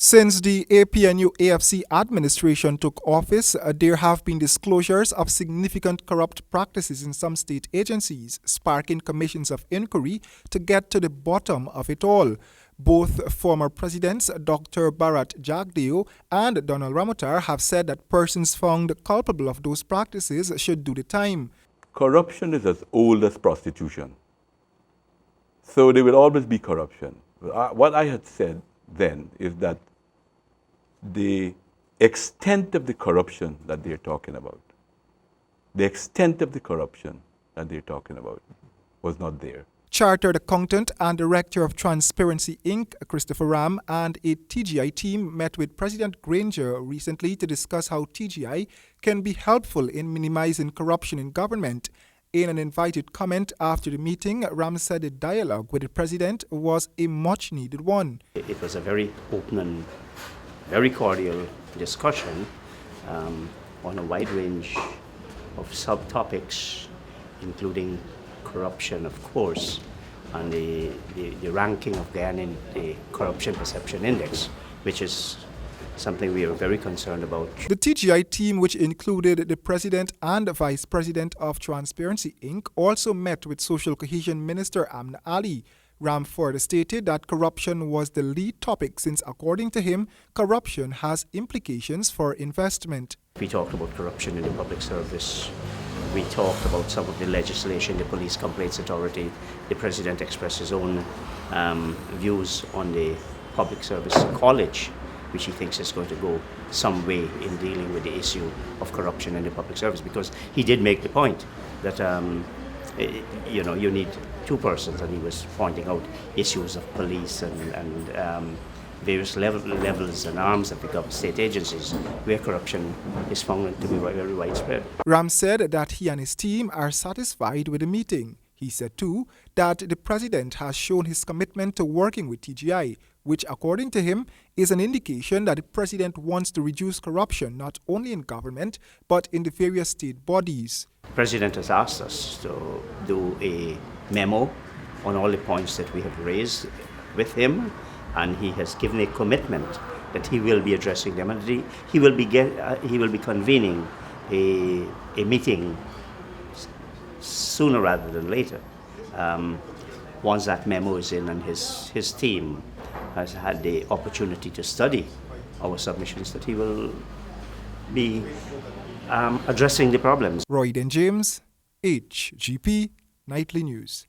Since the APNU-AFC administration took office, there have been disclosures of significant corrupt practices in some state agencies, sparking commissions of inquiry to get to the bottom of it all. Both former presidents, Dr. Bharat Jagdeo and Donald Ramotar, have said that persons found culpable of those practices should do the time. Corruption is as old as prostitution. So there will always be corruption. What I had said then is that the extent of the corruption that they're talking about, was not there. Chartered accountant and director of Transparency Inc., Christopher Ram, and a TGI team met with President Granger recently to discuss how TGI can be helpful in minimizing corruption in government. In an invited comment after the meeting, Ram said the dialogue with the president was a much-needed one. It was a very open and very cordial discussion on a wide range of subtopics, including corruption, of course, and the ranking of Guyana in the Corruption Perception Index, which is something we are very concerned about. The TGI team, which included the president and vice president of Transparency Inc., also met with Social Cohesion Minister Amna Ali. Ram further stated that corruption was the lead topic since, according to him, corruption has implications for investment. We talked about corruption in the public service. We talked about some of the legislation, the Police Complaints Authority. The President expressed his own views on the Public Service College, which he thinks is going to go some way in dealing with the issue of corruption in the public service, because he did make the point that you need two persons, and he was pointing out issues of police and various levels and arms of the state agencies where corruption is found to be very widespread. Ram said that he and his team are satisfied with the meeting. He said too that the president has shown his commitment to working with TGI, which, according to him, is an indication that the president wants to reduce corruption not only in government but in the various state bodies. The president has asked us to do a memo on all the points that we have raised with him, and he has given a commitment that he will be addressing them, and he will be convening a meeting sooner rather than later. Once that memo is in and his team has had the opportunity to study our submissions, that he will be addressing the problems. Roy James, HGP Nightly News.